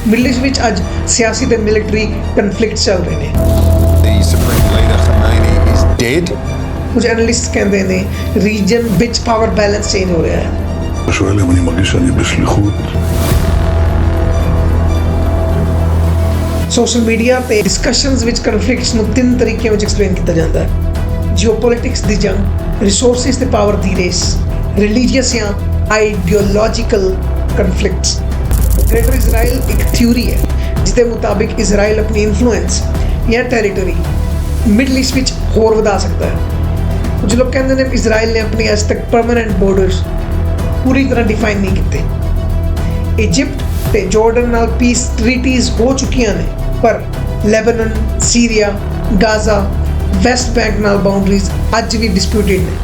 Middle East ਵਿੱਚ ਅੱਜ ਸਿਆਸੀ ਤੇ ਮਿਲਟਰੀ ਕਨਫਲਿਕਟ ਚੱਲ ਰਹੇ ਨੇ। The supreme leader Khamenei is dead. ਕੁਝ ਐਨਾਲਿਸਟ ਕਹਿੰਦੇ ਨੇ ਰੀਜਨ ਵਿੱਚ ਪਾਵਰ ਬੈਲੈਂਸ ਚੇਂਜ ਹੋ ਰਿਹਾ ਹੈ। שואל אם אני מרגיש שאני בשליחות. ਸੋਸ਼ਲ ਮੀਡੀਆ ਤੇ ਡਿਸਕਸ਼ਨਸ ਵਿੱਚ ਕਨਫਲਿਕਟਸ ਨੂੰ ਤਿੰਨ ਤਰੀਕਿਆਂ ਵਿੱਚ ਐਕਸਪਲੇਨ ਕੀਤਾ ਜਾਂਦਾ ਹੈ: ਜੀਓਪੋਲਿਟਿਕਸ ਦੀ ਜੰਗ, ਰਿਸੋਰਸਿਸ ਤੇ ਪਾਵਰ ਦੀ ਰੇਸ, ਰਿਲੀਜੀਅਸ ਜਾਂ ਆਈਡੀਓਲੋਜੀਕਲ ਕਨਫਲਿਕਟਸ। ਗ੍ਰੇਟਰ ਇਜ਼ਰਾਈਲ ਇੱਕ ਥਿਊਰੀ ਹੈ ਜਿਹਦੇ ਮੁਤਾਬਿਕ ਇਜ਼ਰਾਈਲ ਆਪਣੀ ਇਨਫਲੂਐਂਸ ਜਾਂ ਟੈਰੀਟਰੀ ਮਿਡਲ ਈਸਟ ਵਿੱਚ ਹੋਰ ਵਧਾ ਸਕਦਾ ਹੈ। ਕੁਝ ਲੋਕ ਕਹਿੰਦੇ ਨੇ ਇਜ਼ਰਾਈਲ ਨੇ ਆਪਣੀ ਅੱਜ ਤੱਕ ਪਰਮਾਨੈਂਟ ਬਾਰਡਰਸ ਪੂਰੀ ਤਰ੍ਹਾਂ ਡਿਫਾਈਨ ਨਹੀਂ ਕੀਤੇ। ਇਜਿਪਟ ਤੇ ਜਾਰਡਨ ਨਾਲ ਪੀਸ ਟ੍ਰੀਟੀਜ਼ ਹੋ ਚੁੱਕੀਆਂ ਨੇ, ਪਰ Lebanon, Syria, Gaza, West bank ਨਾਲ ਬਾਉਂਡਰੀਜ਼ ਅੱਜ ਵੀ ਡਿਸਪਿਊਟਡ ਨੇ।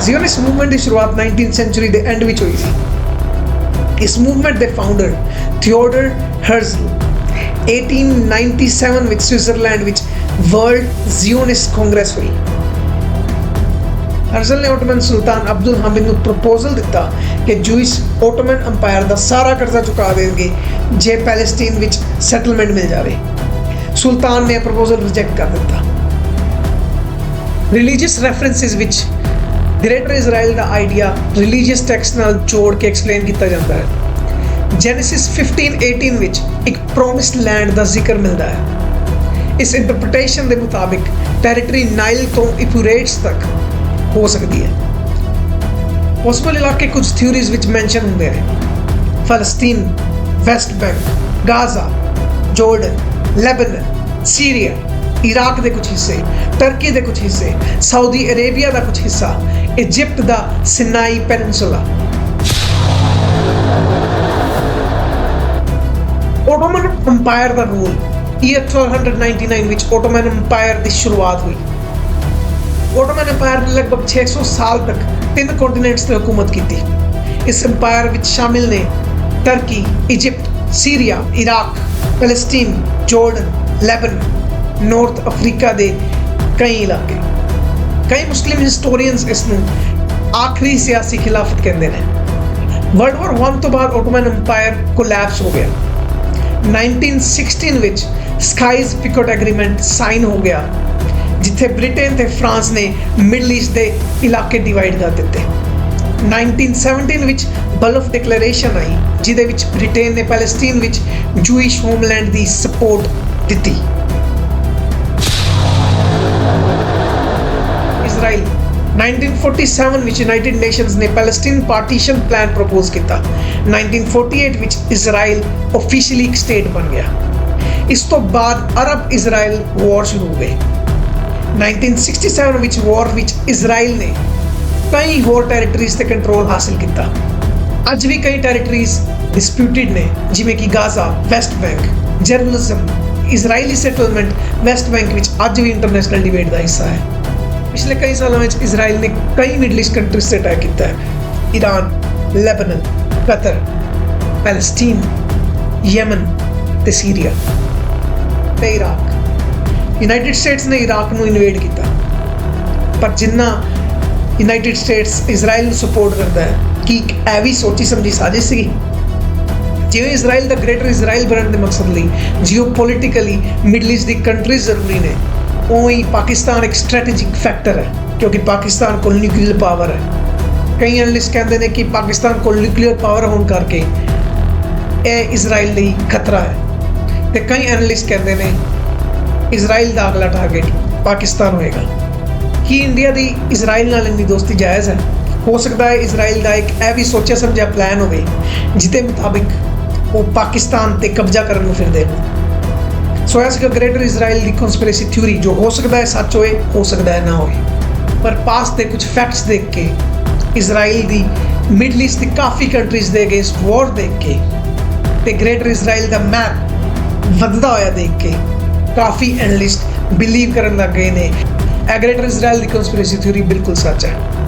ਜ਼ੀਓਨਿਸਟ ਮੂਵਮੈਂਟ ਦੀ ਸ਼ੁਰੂਆਤ 19th ਸੈਂਚੁਰੀ ਦੇ ਐਂਡ ਵਿੱਚ ਹੋਈ ਸੀ। ਇਸ ਮੂਵਮੈਂਟ ਦੇ ਫਾਊਂਡਰ ਥਿਓਡਰ ਹਰਜ਼ਲ 1897 ਵਿੱਚ ਸਵਿਟਜ਼ਰਲੈਂਡ ਵਿੱਚ ਵਰਲਡ ਜ਼ੀਓਨਿਸਟ ਕਾਂਗਰਸ ਹੋਈ। ਹਰਜ਼ਲ ਨੇ ਓਟੋਮਨ ਸੁਲਤਾਨ ਅਬਦੁਲ ਹਾਮਿਦ ਨੂੰ ਪ੍ਰਪੋਜ਼ਲ ਦਿੱਤਾ ਕਿ ਜੂਇਸ਼ ਓਟੋਮਨ ਅੰਪਾਇਰ ਦਾ ਸਾਰਾ ਕਰਜ਼ਾ ਚੁਕਾ ਦੇਣਗੇ ਜੇ ਪੈਲੇਸਟੀਨ ਵਿੱਚ ਸੈਟਲਮੈਂਟ ਮਿਲ ਜਾਵੇ। ਸੁਲਤਾਨ ਨੇ ਇਹ ਪ੍ਰਪੋਜ਼ਲ ਰਿਜੈਕਟ ਕਰ ਦਿੱਤਾ। ਰਿਲੀਜੀਅਸ ਰੈਫਰੈਂਸਿਸ ਵਿੱਚ ਗ੍ਰੇਟਰ ਇਜ਼ਰਾਈਲ ਦਾ ਆਈਡੀਆ ਰਿਲੀਜੀਅਸ ਟੈਕਸਟ ਨਾਲ ਜੋੜ ਕੇ ਐਕਸਪਲੇਨ ਕੀਤਾ ਜਾਂਦਾ ਹੈ। ਜੈਨੇਸਿਸ 15:18 ਵਿੱਚ ਇੱਕ ਪ੍ਰੋਮਿਸਡ ਲੈਂਡ ਦਾ ਜ਼ਿਕਰ ਮਿਲਦਾ ਹੈ। ਇਸ ਇੰਟਰਪ੍ਰੀਟੇਸ਼ਨ ਦੇ ਮੁਤਾਬਿਕ ਟੈਰੀਟਰੀ ਨਾਈਲ ਤੋਂ ਇਫੂਰੇਟਸ ਤੱਕ ਹੋ ਸਕਦੀ ਹੈ। ਪੋਸੀਬਲ ਇਲਾਕੇ ਕੁਝ ਥਿਊਰੀਜ਼ ਵਿੱਚ ਮੈਂਸ਼ਨ ਹੁੰਦੇ ਨੇ: ਫਲਸਤੀਨ, West Bank, Gaza, Jordan, Lebanon, Syria, Iraq ਦੇ ਕੁਝ ਹਿੱਸੇ, ਟਰਕੀ ਦੇ ਕੁਝ ਹਿੱਸੇ, ਸਾਊਦੀ ਅਰੇਬੀਆ ਦਾ ਕੁਝ ਹਿੱਸਾ, ਇਜਿਪਟ ਦਾ ਸਿਨਾਈ ਪੈਨਿਨਸੂਲਾ। ਓਟੋਮਨ ਅੰਪਾਇਰ ਦਾ ਰੂਲ ਈਅਰ 1299 ਵਿੱਚ ਓਟੋਮਨ ਅੰਪਾਇਰ ਦੀ ਸ਼ੁਰੂਆਤ ਹੋਈ। ਓਟੋਮਨ ਅੰਪਾਇਰ ਨੇ ਲਗਭਗ 600 ਸਾਲ ਤੱਕ 3 ਕੰਟੀਨੈਂਟਸ ਤੇ ਹਕੂਮਤ ਕੀਤੀ। ਇਸ ਅੰਪਾਇਰ ਵਿੱਚ ਸ਼ਾਮਿਲ ਨੇ ਟਰਕੀ, ਇਜਿਪਟ, ਸੀਰੀਆ, ਇਰਾਕ, ਫਲਸਤੀਨ, ਜਾਰਡਨ, ਲੈਬਨਾਨ, ਨਾਰਥ ਅਫਰੀਕਾ ਦੇ ਕਈ ਇਲਾਕੇ। ਕਈ ਮੁਸਲਿਮ ਹਿਸਟੋਰੀਅਨਸ ਇਸ ਨੂੰ ਆਖਰੀ ਸਿਆਸੀ ਖਿਲਾਫਤ ਕਹਿੰਦੇ ਨੇ। ਵਰਲਡ ਵਾਰ 1 ਤੋਂ ਬਾਅਦ ਓਟੋਮਨ ਅੰਪਾਇਰ ਕੋਲੈਪਸ ਹੋ ਗਿਆ। 1916 ਵਿੱਚ ਸਕਾਈਜ਼ ਪਿਕੋਟ ਐਗਰੀਮੈਂਟ ਸਾਈਨ ਹੋ ਗਿਆ, ਜਿੱਥੇ ਬ੍ਰਿਟੇਨ ਤੇ ਫਰਾਂਸ ਨੇ ਮਿਡਲ ਈਸਟ ਦੇ ਇਲਾਕੇ ਡਿਵਾਈਡ ਕਰ ਦਿੱਤੇ। 1917 ਵਿੱਚ ਬਲਫ ਡਿਕਲੇਰੇਸ਼ਨ ਆਈ, ਜਿਹਦੇ ਵਿੱਚ ਬ੍ਰਿਟੇਨ ਨੇ ਪੈਲੇਸਟੀਨ ਵਿੱਚ ਜੂਇਸ਼ ਹੋਮਲੈਂਡ ਦੀ ਸਪੋਰਟ ਦਿੱਤੀ। ਇਜ਼ਰਾਈਲ 1947 ਵਿੱਚ ਯੂਨਾਈਟਿਡ ਨੇਸ਼ਨਸ ਨੇ ਪੈਲੇਸਟੀਨ ਪਾਰਟੀਸ਼ਨ ਪਲਾਨ ਪ੍ਰਪੋਜ਼ ਕੀਤਾ। 1948 ਵਿੱਚ ਇਜ਼ਰਾਈਲ ਆਫੀਸ਼ੀਅਲੀ ਇੱਕ ਸਟੇਟ ਬਣ ਗਿਆ। ਇਸ ਤੋਂ ਬਾਅਦ ਅਰਬ ਇਜ਼ਰਾਈਲ ਵਾਰ ਸ਼ੁਰੂ ਹੋ ਗਈ। 1967 ਵਿੱਚ ਵਾਰ ਵਿੱਚ ਇਜ਼ਰਾਈਲ ਨੇ ਕਈ ਹੋਰ ਟੈਰੀਟਰੀਜ਼ ਤੇ ਕੰਟਰੋਲ ਹਾਸਿਲ ਕੀਤਾ। ਅੱਜ ਵੀ ਕਈ ਟੈਰੀਟਰੀਜ਼ ਡਿਸਪਿਊਟਡ ਨੇ, ਜਿਵੇਂ ਕਿ ਗਾਜ਼ਾ, ਵੈਸਟ ਬੈਂਕ, ਜਰੂਸਲਮ। ਇਜ਼ਰਾਈਲੀ ਸੈਟਲਮੈਂਟ ਵੈਸਟ ਬੈਂਕ ਵਿੱਚ ਅੱਜ ਵੀ ਇੰਟਰਨੈਸ਼ਨਲ ਡਿਬੇਟ ਦਾ ਹਿੱਸਾ ਹੈ। ਪਿਛਲੇ ਕਈ ਸਾਲਾਂ ਵਿੱਚ ਇਜ਼ਰਾਈਲ ਨੇ ਕਈ ਮਿਡਲ ਈਸਟ ਕੰਟਰੀਜ਼ ਤੇ ਅਟੈਕ ਕੀਤਾ ਹੈ: ਈਰਾਨ, ਲੈਬਨਾਨ, ਕਤਰ, ਪੈਲੇਸਟੀਨ, ਯਮਨ ਤੇ ਸੀਰੀਆ ਤੇ ਇਰਾਕ। ਯੂਨਾਈਟਿਡ ਸਟੇਟਸ ਨੇ ਇਰਾਕ ਨੂੰ ਇਨਵੇਡ ਕੀਤਾ, ਪਰ ਜਿੰਨਾ ਯੂਨਾਈਟਿਡ ਸਟੇਟਸ ਇਜ਼ਰਾਈਲ ਨੂੰ ਸਪੋਰਟ ਕਰਦਾ ਹੈ, ਕਿ ਇਹ ਵੀ ਸੋਚੀ ਸਮਝੀ ਸਾਜ਼ਿਸ਼ ਸੀ। ਜਿਵੇਂ ਇਜ਼ਰਾਈਲ ਦਾ ਗ੍ਰੇਟਰ ਇਜ਼ਰਾਈਲ ਬਣਨ ਦੇ ਮਕਸਦ ਲਈ ਜੀਓਪੋਲਿਟਿਕਲੀ ਮਿਡਲ ਈਸਟ ਦੀ ਕੰਟਰੀਜ਼ ਜ਼ਰੂਰੀ ਨੇ, ਉਵੇਂ ਪਾਕਿਸਤਾਨ ਇੱਕ ਸਟ੍ਰੈਟੇਜਿਕ ਫੈਕਟਰ ਹੈ, ਕਿਉਂਕਿ ਪਾਕਿਸਤਾਨ ਕੋਲ ਨਿਊਕਲੀਅਰ ਪਾਵਰ ਹੈ। ਕਈ ਐਨਲਿਸਟ ਕਹਿੰਦੇ ਨੇ ਕਿ ਪਾਕਿਸਤਾਨ ਕੋਲ ਨਿਊਕਲੀਅਰ ਪਾਵਰ ਹੋਣ ਕਰਕੇ ਇਹ ਇਜ਼ਰਾਈਲ ਲਈ ਖਤਰਾ ਹੈ, ਤੇ ਕਈ ਐਨਲਿਸਟ ਕਹਿੰਦੇ ਨੇ ਇਜ਼ਰਾਈਲ ਦਾ ਅਗਲਾ ਟਾਰਗੇਟ ਪਾਕਿਸਤਾਨ ਹੋਏਗਾ। ਕੀ ਇੰਡੀਆ ਦੀ ਇਜ਼ਰਾਈਲ ਨਾਲ ਇੰਨੀ ਦੋਸਤੀ ਜਾਇਜ਼ ਹੈ? ਹੋ ਸਕਦਾ ਹੈ ਇਜ਼ਰਾਈਲ ਦਾ ਇੱਕ ਇਹ ਵੀ ਸੋਚਿਆ ਸਮਝਿਆ ਪਲਾਨ ਹੋਵੇ, ਜਿਹਦੇ ਮੁਤਾਬਿਕ ਉਹ ਪਾਕਿਸਤਾਨ ਤੇ ਕਬਜ਼ਾ ਕਰਨ ਨੂੰ ਫਿਰਦੇ ਨੇ। ਸੋ ਇਸ ਗ੍ਰੇਟਰ ਇਜ਼ਰਾਈਲ ਦੀ ਕਨਸਪੀਰੇਸੀ ਥਿਊਰੀ ਜੋ ਹੋ ਸਕਦਾ ਹੈ ਸੱਚ ਹੋਏ, ਹੋ ਸਕਦਾ ਹੈ ਨਾ ਹੋਏ, ਪਰ ਪਾਸਟ ਦੇ ਕੁਝ ਫੈਕਟਸ ਦੇਖ ਕੇ, ਇਜ਼ਰਾਈਲ ਦੀ ਮਿਡਲ ਈਸਟ ਦੀ ਕਾਫੀ ਕੰਟਰੀਜ਼ ਦੇ ਅਗੇਂਸਟ ਵਾਰ ਦੇਖ ਕੇ ਤੇ ਗ੍ਰੇਟਰ ਇਜ਼ਰਾਈਲ ਦਾ ਮੈਪ ਵੱਧਦਾ ਹੋਇਆ ਦੇਖ ਕੇ ਕਾਫੀ ਐਨਲਿਸਟ ਬਿਲੀਵ ਕਰਨ ਲੱਗ ਗਏ ਨੇ ਇਹ ਗ੍ਰੇਟਰ ਇਜ਼ਰਾਈਲ ਦੀ ਕਨਸਪੀਰੇਸੀ ਥਿਊਰੀ ਬਿਲਕੁਲ ਸੱਚ ਹੈ।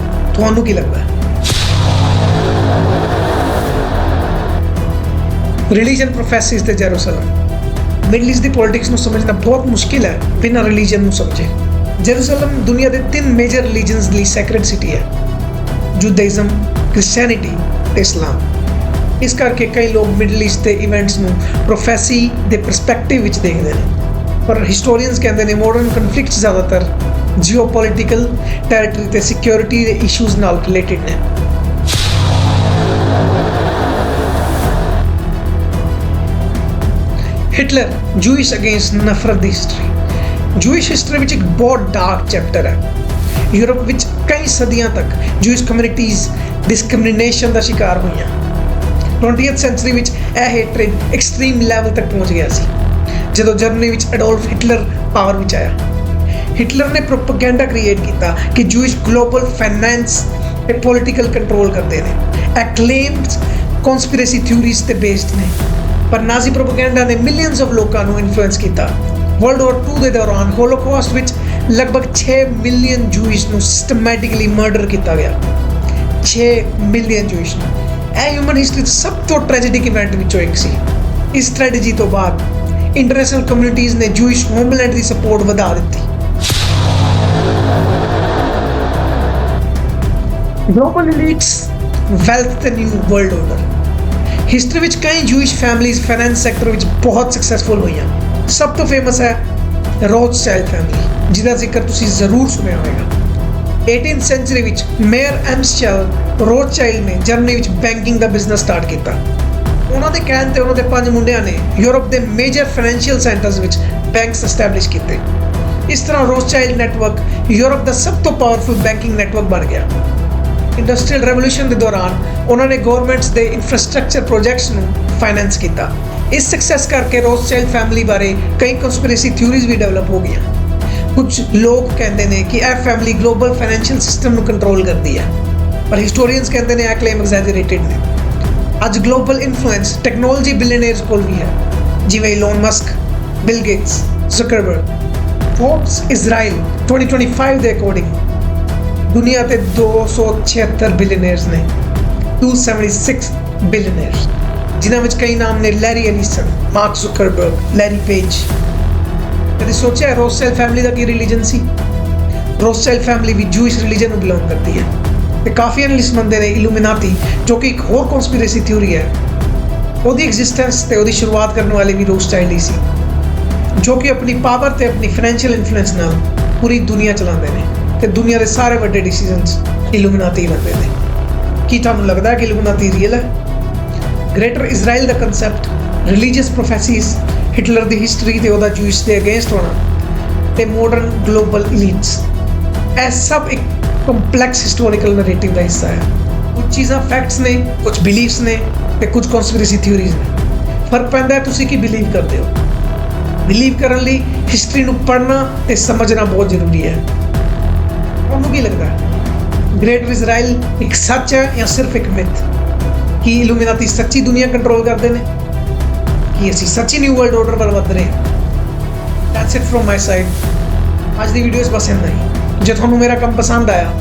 ਤੁਹਾਨੂੰ ਕੀ ਲੱਗਦਾ ਹੈ? ਰਿਲੀਜਨ ਪ੍ਰੋਫੈਸਿਸ ਤੇ ਜੈਰੂਸਲਮ। ਮਿਡਲ ਈਸਟ ਦੀ ਪੋਲਿਟਿਕਸ ਨੂੰ ਸਮਝਣਾ ਬਹੁਤ ਮੁਸ਼ਕਿਲ ਹੈ ਬਿਨਾਂ ਰਿਲੀਜਨ ਨੂੰ ਸਮਝੇ। ਜੈਰੂਸਲਮ ਦੁਨੀਆ ਦੇ 3 ਮੇਜਰ ਰਿਲੀਜਨਸ ਲਈ ਸੈਕਰਡ ਸਿਟੀ ਹੈ: ਜੂਦਾਇਜ਼ਮ, ਕ੍ਰਿਸਚੀਅਨਿਟੀ ਤੇ ਇਸਲਾਮ। ਇਸ ਕਰਕੇ ਕਈ ਲੋਕ ਮਿਡਲ ਈਸਟ ਦੇ ਇਵੈਂਟਸ ਨੂੰ ਪ੍ਰੋਫੈਸੀ ਦੇ ਪਰਸਪੈਕਟਿਵ ਵਿੱਚ ਦੇਖਦੇ ਨੇ, ਪਰ ਹਿਸਟੋਰੀਅਨਸ ਕਹਿੰਦੇ ਨੇ ਮਾਡਰਨ ਕਨਫਲਿਕਟਸ ਜ਼ਿਆਦਾਤਰ ਜੀਓਪੋਲਿਟੀਕਲ, ਟੈਰੀਟਰੀ ਤੇ ਸਿਕਿਉਰਿਟੀ ਦੇ ਇਸ਼ੂਜ਼ ਨਾਲ ਰਿਲੇਟਡ ਨੇ। ਹਿਟਲਰ ਜੂਇਸ਼ ਅਗੇਂਸਟ ਨਫ਼ਰਤ ਦੀ ਹਿਸਟਰੀ। ਜੂਇਸ਼ ਹਿਸਟਰੀ ਵਿੱਚ ਇੱਕ ਬਹੁਤ ਡਾਰਕ ਚੈਪਟਰ ਹੈ। ਯੂਰਪ ਵਿੱਚ ਕਈ ਸਦੀਆਂ ਤੱਕ ਜੂਇਸ਼ ਕਮਿਊਨਿਟੀਜ਼ ਡਿਸਕ੍ਰਿਮੀਨੇਸ਼ਨ ਦਾ ਸ਼ਿਕਾਰ ਹੋਈਆਂ। 20th ਸੈਂਚੁਰੀ ਵਿੱਚ ਇਹ ਹੇਟਰੇਡ ਐਕਸਟ੍ਰੀਮ ਲੈਵਲ ਤੱਕ ਪਹੁੰਚ ਗਿਆ ਸੀ ਜਦੋਂ ਜਰਮਨੀ ਵਿੱਚ ਅਡੋਲਫ ਹਿਟਲਰ ਪਾਵਰ ਵਿੱਚ ਆਇਆ। ਹਿਟਲਰ ਨੇ ਪ੍ਰੋਪੇਗੈਂਡਾ ਕ੍ਰੀਏਟ ਕੀਤਾ ਕਿ ਜੂਇਸ਼ ਗਲੋਬਲ ਫਾਈਨੈਂਸ ਤੇ ਪੋਲੀਟੀਕਲ ਕੰਟਰੋਲ ਕਰਦੇ ਨੇ। ਇਹ ਕਲੇਮਸ ਕਨਸਪੀਰੇਸੀ ਥਿਊਰੀਜ਼ ਤੇ ਬੇਸਡ ਨੇ, ਪਰ ਨਾਜ਼ੀ ਪ੍ਰੋਪੇਗੈਂਡਾ ਨੇ ਮਿਲੀਅਨਸ ਆਫ ਲੋਕਾਂ ਨੂੰ ਇਨਫਲੂਐਂਸ ਕੀਤਾ। ਵਰਲਡ ਵਾਰ 2 ਦੇ ਦੌਰਾਨ ਹੋਲੋਕਾਸਟ ਵਿੱਚ ਲਗਭਗ 6 ਮਿਲੀਅਨ ਜੂਇਸ਼ ਨੂੰ ਸਿਸਟਮੈਟਿਕਲੀ ਮਰਡਰ ਕੀਤਾ ਗਿਆ। 6 ਮਿਲੀਅਨ ਜੂਇਸ਼ ਨੂੰ। ਇਹ ਹਿਊਮਨ ਹਿਸਟਰੀ ਦਾ ਸਭ ਤੋਂ ਟ੍ਰੈਜੇਡਿਕ ਇਵੈਂਟ ਵਿੱਚੋਂ ਇੱਕ ਸੀ। ਇਸ ਟ੍ਰੈਜੇਡੀ ਤੋਂ ਬਾਅਦ ਇੰਟਰਨੈਸ਼ਨਲ ਕਮਿਊਨਿਟੀਜ਼ ਨੇ ਜੂਇਸ਼ ਹੋਮਲੈਂਡ ਦੀ ਸਪੋਰਟ ਵਧਾ ਦਿੱਤੀ। ਗਲੋਬਲ ਐਲੀਟਸ, ਵੈਲਥ ਤੇ ਨਿਊ ਵਰਲਡ ਆਰਡਰ। ਹਿਸਟਰੀ ਵਿੱਚ ਕਈ ਜੂਇਸ਼ ਫੈਮਿਲੀਜ਼ ਫਾਈਨੈਂਸ ਸੈਕਟਰ ਵਿੱਚ ਬਹੁਤ ਸਕਸੈਸਫੁਲ ਹੋਈਆਂ। ਸਭ ਤੋਂ ਫੇਮਸ ਹੈ ਰੋਥਸ਼ਾਇਲਡ ਫੈਮਿਲੀ, ਜਿਹਦਾ ਜ਼ਿਕਰ ਤੁਸੀਂ ਜ਼ਰੂਰ ਸੁਣਿਆ ਹੋਵੇਗਾ। 18th ਸੈਂਚੁਰੀ ਵਿੱਚ ਮੇਅਰ ਐਮਸਚੈਲ ਰੋਥਸ਼ਾਇਲਡ ਨੇ ਜਰਮਨੀ ਵਿੱਚ ਬੈਂਕਿੰਗ ਦਾ ਬਿਜ਼ਨਸ ਸਟਾਰਟ ਕੀਤਾ। ਉਹਨਾਂ ਦੇ ਕਹਿਣ ਤੇ ਉਹਨਾਂ ਦੇ 5 ਮੁੰਡਿਆਂ ਨੇ ਯੂਰਪ ਦੇ ਮੇਜਰ ਫਾਈਨੈਂਸ਼ੀਅਲ ਸੈਂਟਰਸ ਵਿੱਚ ਬੈਂਕਸ ਐਸਟੈਬਲਿਸ਼ ਕੀਤੇ। ਇਸ ਤਰ੍ਹਾਂ ਰੋਥਸ਼ਾਇਲਡ ਨੈਟਵਰਕ ਯੂਰਪ ਦਾ ਸਭ ਤੋਂ ਪਾਵਰਫੁਲ ਬੈਂਕਿੰਗ ਨੈਟਵਰਕ ਬਣ ਗਿਆ। ਇੰਡਸਟਰੀਅਲ ਰੈਵੋਲੂਸ਼ਨ ਦੇ ਦੌਰਾਨ ਉਹਨਾਂ ਨੇ ਗਵਰਨਮੈਂਟਸ ਦੇ ਇਨਫਰਾਸਟ੍ਰਕਚਰ ਪ੍ਰੋਜੈਕਟਸ ਨੂੰ ਫਾਈਨੈਂਸ ਕੀਤਾ। ਇਸ ਸਕਸੈਸ ਕਰਕੇ ਰੋਥਸ਼ਾਇਲਡ ਫੈਮਿਲੀ ਬਾਰੇ ਕਈ ਕਨਸਪੀਰੇਸੀ ਥਿਊਰੀਜ਼ ਵੀ ਡਿਵੈਲਪ ਹੋ ਗਈਆਂ। ਕੁਝ ਲੋਕ ਕਹਿੰਦੇ ਨੇ ਕਿ ਇਹ ਫੈਮਿਲੀ ਗਲੋਬਲ ਫਾਈਨੈਂਸ਼ੀਅਲ ਸਿਸਟਮ ਨੂੰ ਕੰਟਰੋਲ ਕਰਦੀ ਹੈ, ਪਰ ਹਿਸਟੋਰੀਅਨਸ ਕਹਿੰਦੇ ਨੇ ਇਹ ਕਲੇਮ ਐਗਜ਼ੈਜਰੇਟਿਡ ਨੇ। ਅੱਜ ਗਲੋਬਲ ਇਨਫਲੂਐਂਸ ਟੈਕਨੋਲੋਜੀ ਬਿਲੀਅਨਰਸ ਕੋਲ ਵੀ ਹੈ, ਜਿਵੇਂ Elon Musk, Bill Gates, Zuckerberg. Forbes Israel 2025 ਦੇ ਅਕੋਰਡਿੰਗ ਦੁਨੀਆ ਤੇ 276 ਬਿਲੀਅਨਰਸ ਨੇ, 276 ਬਿਲੀਅਨਰਸ, ਜਿਨ੍ਹਾਂ ਵਿੱਚ ਕਈ ਨਾਮ ਨੇ Larry Allison, mark Zuckerberg, Larry page. ਕਦੇ ਸੋਚਿਆ ਰੋਥਸ਼ਾਇਲਡ ਫੈਮਿਲੀ ਦਾ ਕੀ ਰਿਲੀਜਨ ਸੀ? ਰੋਥਸ਼ਾਇਲਡ ਫੈਮਿਲੀ ਵੀ ਜੂਇਸ਼ ਰਿਲੀਜਨ ਨੂੰ ਬਿਲੋਂਗ ਕਰਦੀ ਹੈ ਤੇ ਕਾਫੀ ਐਨਲਿਸਟ ਮੰਨਦੇ ਨੇ ਇਲੂਮੀਨਾਤੀ, ਜੋ ਕਿ ਇੱਕ ਹੋਰ ਕਨਸਪੀਰੇਸੀ ਥਿਊਰੀ ਹੈ, ਉਹਦੀ ਐਗਜ਼ਿਸਟੈਂਸ ਤੇ ਉਹਦੀ ਸ਼ੁਰੂਆਤ ਕਰਨ ਵਾਲੇ ਵੀ ਰੋਥਸ਼ਾਇਲਡ ਹੀ ਸੀ, ਜੋ ਕਿ ਆਪਣੀ ਪਾਵਰ ਤੇ ਆਪਣੀ ਫਾਈਨੈਂਸ਼ੀਅਲ ਇਨਫਲੂਐਂਸ ਨਾਲ ਪੂਰੀ ਦੁਨੀਆ ਚਲਾਉਂਦੇ ਨੇ ਤੇ ਦੁਨੀਆ ਦੇ ਸਾਰੇ ਵੱਡੇ ਡਿਸੀਜਨਸ ਇਲੂਮੀਨਾਤੀ ਲੈਂਦੇ ਨੇ। ਕੀ ਤੁਹਾਨੂੰ ਲੱਗਦਾ ਹੈ ਕਿ ਇਲੂਮੀਨਾਤੀ ਰੀਅਲ ਹੈ? ਗ੍ਰੇਟਰ ਇਜ਼ਰਾਈਲ ਦਾ ਕੰਸੈਪਟ, ਰਿਲੀਜੀਅਸ ਪ੍ਰੋਫੈਸੀਜ਼, ਹਿਟਲਰ ਦੀ ਹਿਸਟਰੀ ਤੇ ਉਹਦਾ ਜੂਇਸ਼ ਦੇ ਅਗੇਂਸਟ ਹੋਣਾ ਤੇ ਮਾਡਰਨ ਗਲੋਬਲ ਐਲੀਟਸ, ਇਹ ਸਭ ਇੱਕ ਕੰਪਲੈਕਸ ਹਿਸਟੋਰੀਕਲ ਨਰੇਟਿਵ ਦਾ ਹਿੱਸਾ ਹੈ। ਕੁਝ ਚੀਜ਼ਾਂ ਫੈਕਟਸ ਨੇ, ਕੁਝ ਬਿਲੀਫਸ ਨੇ ਤੇ ਕੁਝ ਕਨਸਪੀਰੇਸੀ ਥਿਊਰੀਜ਼ ਨੇ। ਫਰਕ ਪੈਂਦਾ ਹੈ ਤੁਸੀਂ ਕੀ ਬਿਲੀਵ ਕਰਦੇ ਹੋ। ਬਿਲੀਵ ਕਰਨ ਲਈ ਹਿਸਟਰੀ ਨੂੰ ਪੜ੍ਹਨਾ ਤੇ ਸਮਝਣਾ ਬਹੁਤ ਜ਼ਰੂਰੀ ਹੈ। ਤੁਹਾਨੂੰ ਕੀ ਲੱਗਦਾ ਹੈ, ਗ੍ਰੇਟਰ ਇਜ਼ਰਾਈਲ ਇੱਕ ਸੱਚ ਹੈ ਜਾਂ ਸਿਰਫ ਇੱਕ ਮਿਥ? ਕੀ ਇਲੂਮੀਨਾਤੀ ਸੱਚੀ ਦੁਨੀਆ ਕੰਟਰੋਲ ਕਰਦੇ ਨੇ? ਕੀ ਅਸੀਂ ਸੱਚੀ ਨਿਊ ਵਰਲਡ ਆਰਡਰ ਵੱਲ ਵੱਧ ਰਹੇ ਹਾਂ? That's it from my side. ਅੱਜ ਦੀ ਵੀਡੀਓ ਬਸ ਇੰਨਾ ਹੀ। ਜੇ ਤੁਹਾਨੂੰ ਮੇਰਾ ਕੰਮ ਪਸੰਦ ਆਇਆ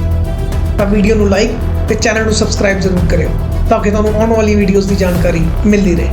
ਤਾਂ ਵੀਡੀਓ ਨੂੰ ਲਾਈਕ ਤੇ ਚੈਨਲ ਨੂੰ ਸਬਸਕ੍ਰਾਈਬ ਜ਼ਰੂਰ ਕਰਿਓ ਤਾਂ ਕਿ ਤੁਹਾਨੂੰ ਆਉਣ ਵਾਲੀ ਵੀਡੀਓਜ਼ ਦੀ ਜਾਣਕਾਰੀ ਮਿਲਦੀ ਰਹੇ।